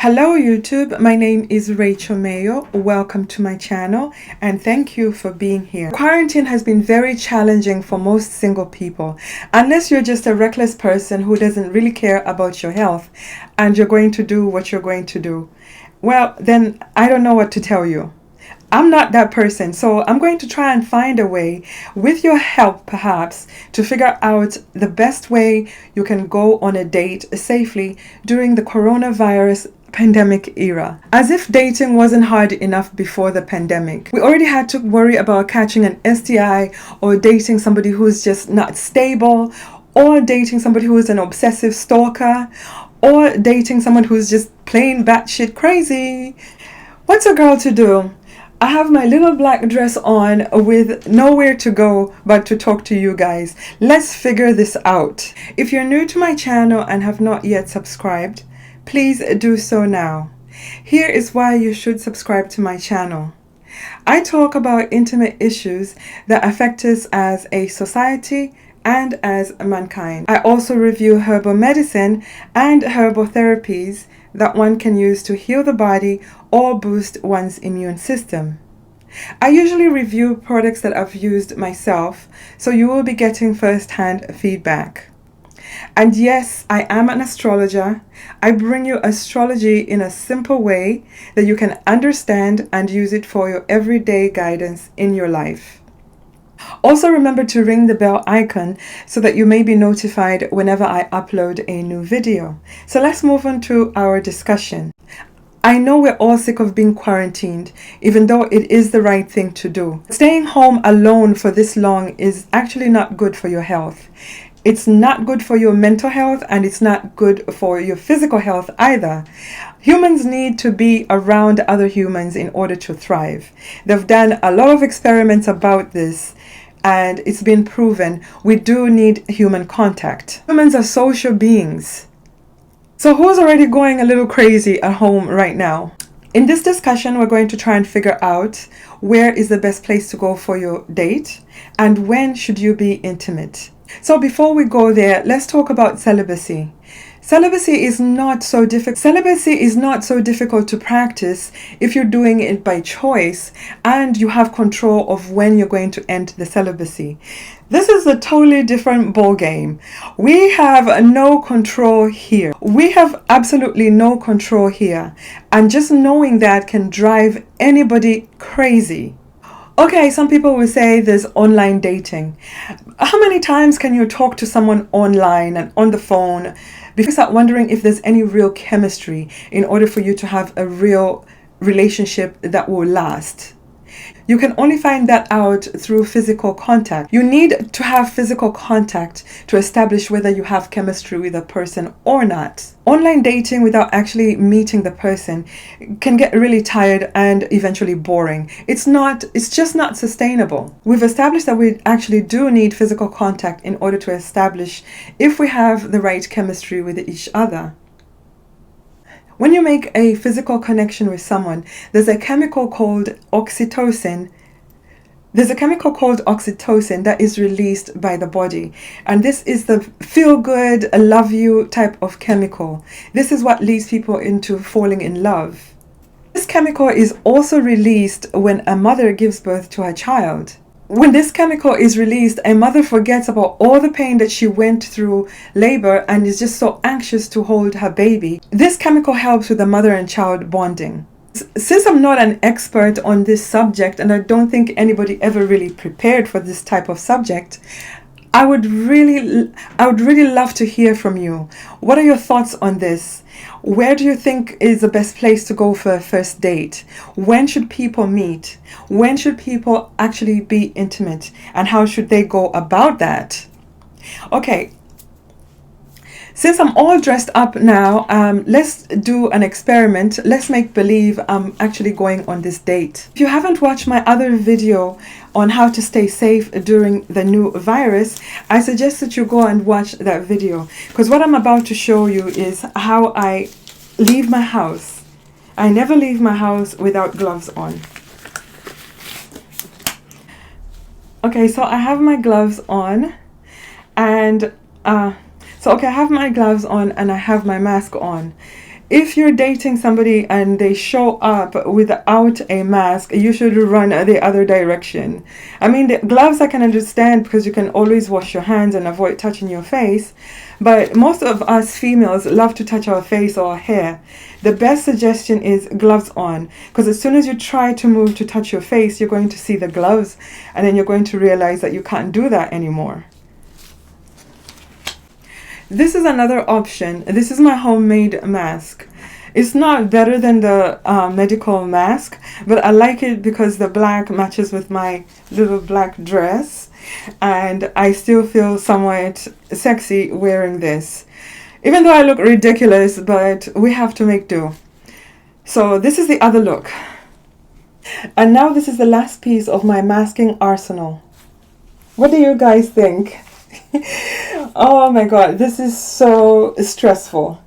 Hello YouTube, my name is Rachel Mayo. Welcome to my channel and thank you for being here. Quarantine has been very challenging for most single people. Unless you're just a reckless person who doesn't really care about your health and you're going to do what you're going to do. Well, then I don't know what to tell you. I'm not that person, so I'm going to try and find a way, with your help perhaps, to figure out the best way you can go on a date safely during the coronavirus pandemic era. As if dating wasn't hard enough before the pandemic. We already had to worry about catching an STI or dating somebody who's just not stable, or dating somebody who is an obsessive stalker, or dating someone who's just plain batshit crazy. What's a girl to do? I have my little black dress on with nowhere to go but to talk to you guys. Let's figure this out. If you're new to my channel and have not yet subscribed, please do so now. Here is why you should subscribe to my channel. I talk about intimate issues that affect us as a society and as mankind. I also review herbal medicine and herbal therapies that one can use to heal the body or boost one's immune system. I usually review products that I've used myself, so you will be getting first-hand feedback. And yes, I am an astrologer. I bring you astrology in a simple way that you can understand and use it for your everyday guidance in your life. Also remember to ring the bell icon so that you may be notified whenever I upload a new video. So let's move on to our discussion. I know we're all sick of being quarantined, even though it is the right thing to do. Staying home alone for this long is actually not good for your health. It's not good for your mental health, and it's not good for your physical health either. Humans need to be around other humans in order to thrive. They've done a lot of experiments about this, and it's been proven we do need human contact. Humans are social beings. So who's already going a little crazy at home right now? In this discussion, we're going to try and figure out where is the best place to go for your date and when should you be intimate. So before we go there, let's talk about celibacy. Celibacy is not so difficult. Celibacy is not so difficult to practice if you're doing it by choice and you have control of when you're going to end the celibacy. This is a totally different ball game. We have no control here. We have absolutely no control here. And just knowing that can drive anybody crazy. Okay, some people will say there's online dating. How many times can you talk to someone online and on the phone before you start wondering if there's any real chemistry in order for you to have a real relationship that will last? You can only find that out through physical contact. You need to have physical contact to establish whether you have chemistry with a person or not. Online dating without actually meeting the person can get really tired and eventually boring. It's just not sustainable. We've established that we actually do need physical contact in order to establish if we have the right chemistry with each other. When you make a physical connection with someone, there's a chemical called oxytocin. There's a chemical called oxytocin that is released by the body. And this is the feel-good, love you type of chemical. This is what leads people into falling in love. This chemical is also released when a mother gives birth to her child. When this chemical is released, a mother forgets about all the pain that she went through labor and is just so anxious to hold her baby. This chemical helps with the mother and child bonding. Since I'm not an expert on this subject, and I don't think anybody ever really prepared for this type of subject, I would really love to hear from you. What are your thoughts on this? Where do you think is the best place to go for a first date? When should people meet? When should people actually be intimate? And how should they go about that? Okay. Since I'm all dressed up now, let's do an experiment. Let's make believe I'm actually going on this date. If you haven't watched my other video on how to stay safe during the new virus, I suggest that you go and watch that video. Because what I'm about to show you is how I leave my house. I never leave my house without gloves on. Okay, so I have my gloves on and I have my gloves on and I have my mask on. If you're dating somebody and they show up without a mask, you should run the other direction. I mean, the gloves I can understand because you can always wash your hands and avoid touching your face. But most of us females love to touch our face or our hair. The best suggestion is gloves on, because as soon as you try to move to touch your face, you're going to see the gloves, and then you're going to realize that you can't do that anymore. This is another option. This is my homemade mask. It's not better than the medical mask, but I like it because the black matches with my little black dress, and I still feel somewhat sexy wearing this. Even though I look ridiculous, but we have to make do. So this is the other look. And now this is the last piece of my masking arsenal. What do you guys think? Oh my god, this is so stressful.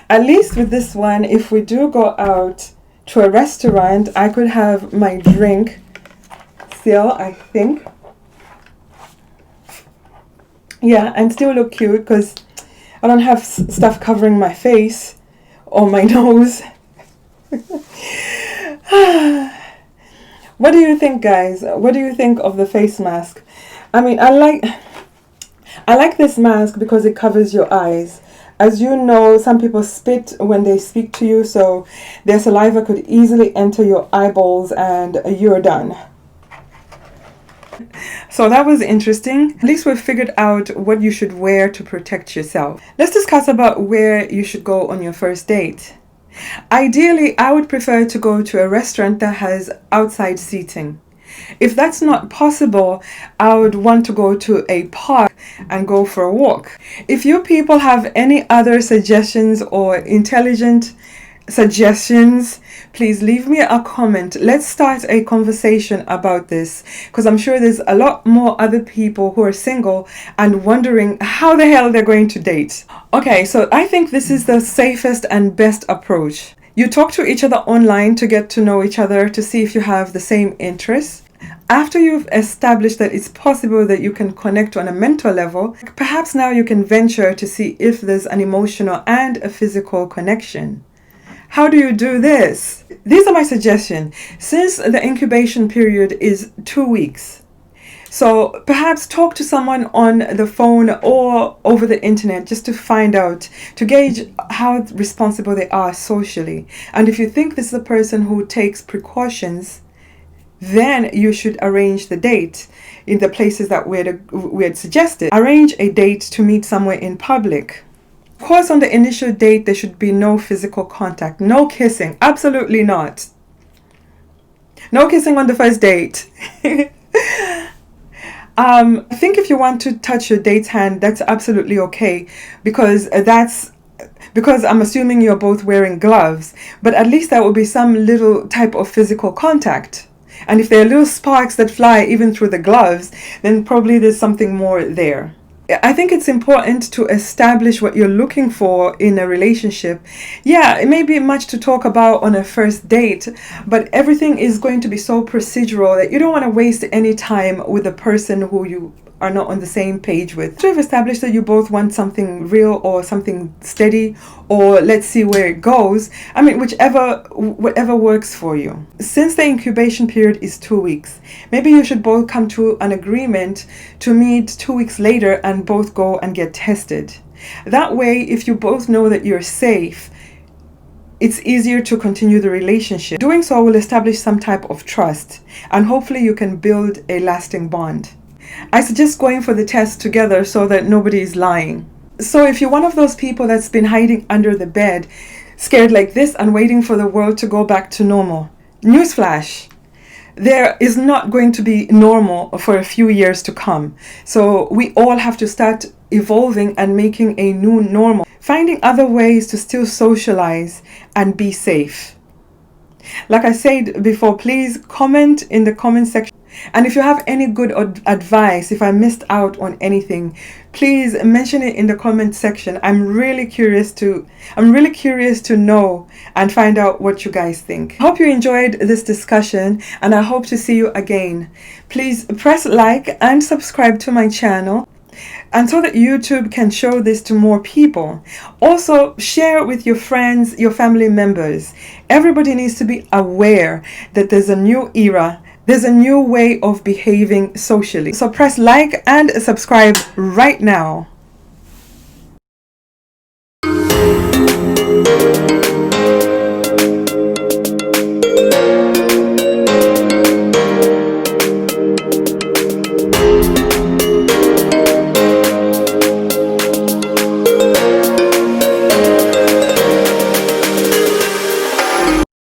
At least with this one, if we do go out to a restaurant, I could have my drink still, I think. Yeah, and still look cute because I don't have stuff covering my face or my nose. What do you think, guys? What do you think of the face mask? I mean, I like this mask because it covers your eyes. As you know, some people spit when they speak to you, so their saliva could easily enter your eyeballs and you're done. So that was interesting. At least we've figured out what you should wear to protect yourself. Let's discuss about where you should go on your first date. Ideally, I would prefer to go to a restaurant that has outside seating. If that's not possible, I would want to go to a park and go for a walk. If you people have any other suggestions or intelligent suggestions, please leave me a comment. Let's start a conversation about this, because I'm sure there's a lot more other people who are single and wondering how the hell they're going to date. Okay, so I think this is the safest and best approach. You talk to each other online to get to know each other, to see if you have the same interests. After you've established that it's possible that you can connect on a mental level, perhaps now you can venture to see if there's an emotional and a physical connection. How do you do this? These are my suggestions. Since the incubation period is 2 weeks, so perhaps talk to someone on the phone or over the internet just to find out, to gauge how responsible they are socially. And if you think this is a person who takes precautions, then you should arrange the date in the places that we had suggested. Arrange a date to meet somewhere in public. Of course, on the initial date, there should be no physical contact, no kissing, absolutely not. No kissing on the first date. I think if you want to touch your date's hand, that's absolutely okay, because I'm assuming you're both wearing gloves, but at least that would be some little type of physical contact. And if there are little sparks that fly even through the gloves, then probably there's something more there. I think it's important to establish what you're looking for in a relationship. Yeah, it may be much to talk about on a first date, but everything is going to be so procedural that you don't want to waste any time with a person who you are not on the same page with. So you've established that you both want something real or something steady, or let's see where it goes. I mean, whatever works for you. Since the incubation period is 2 weeks, maybe you should both come to an agreement to meet 2 weeks later and both go and get tested. That way, if you both know that you're safe, it's easier to continue the relationship. Doing so will establish some type of trust, and hopefully you can build a lasting bond. I suggest going for the test together so that nobody is lying. So if you're one of those people that's been hiding under the bed, scared like this and waiting for the world to go back to normal, newsflash, there is not going to be normal for a few years to come. So we all have to start evolving and making a new normal, finding other ways to still socialize and be safe. Like I said before, please comment in the comment section. And if you have any good advice, if I missed out on anything, please mention it in the comment section. I'm really curious to know and find out what you guys think. I hope you enjoyed this discussion, and I hope to see you again. Please press like and subscribe to my channel. and so that YouTube can show this to more people. Also, share it with your friends, your family members. Everybody needs to be aware that there's a new era, there's a new way of behaving socially. So press like and subscribe right now.